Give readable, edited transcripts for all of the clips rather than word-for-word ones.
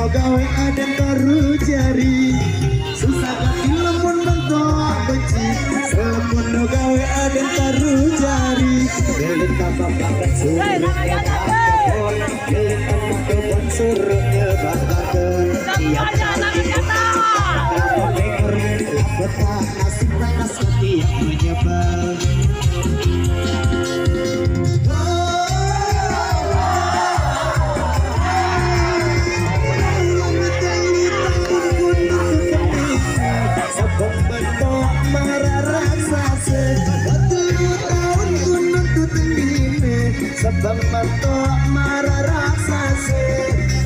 gawe aden baru jari susah kaki lemun bentok benci selemun gawe aden baru jari milik kapal pakai surutnya bakal milik anak kebun surutnya bakal tiap kali kamu denger betah nasib panas setiap menyebal. Sebab mantok marah raksasa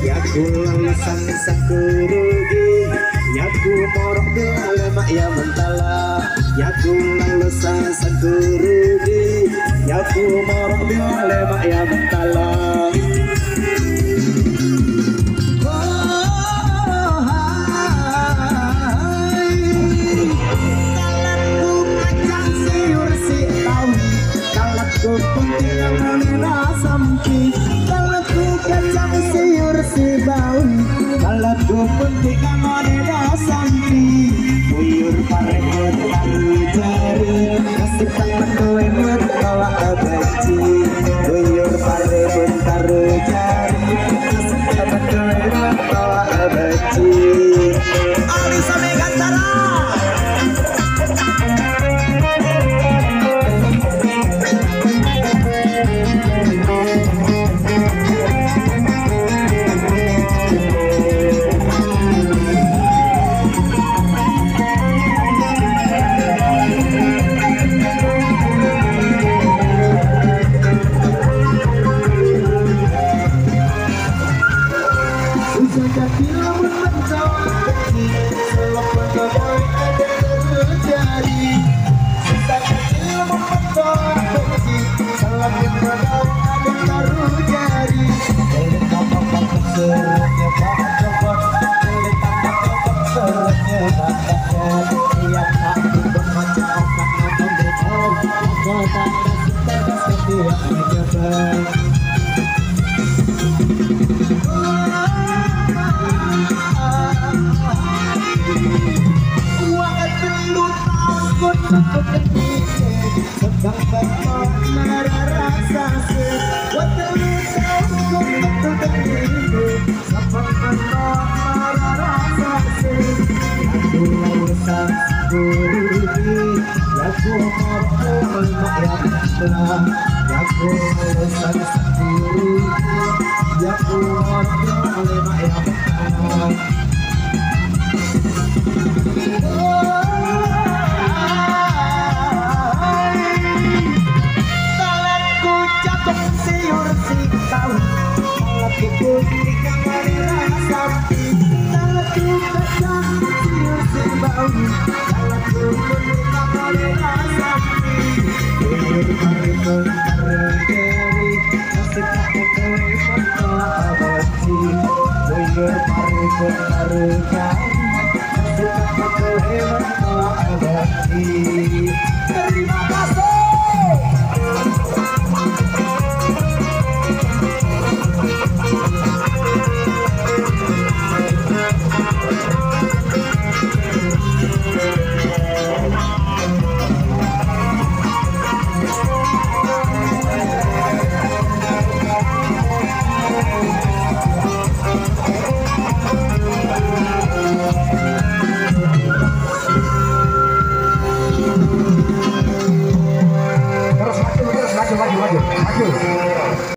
ya ku lulusan sakurugi ya ku morok lemak ya mentala ya ku lulusan sakurugi ya ku morok lemak ya mentala. Kalau penting nganeda sampi buyur paregot baru jari kasih tangan kowe bawa abaci buyur paregot baru jari kasih tangan kowe bawa abaci Alisa Megantara. Baru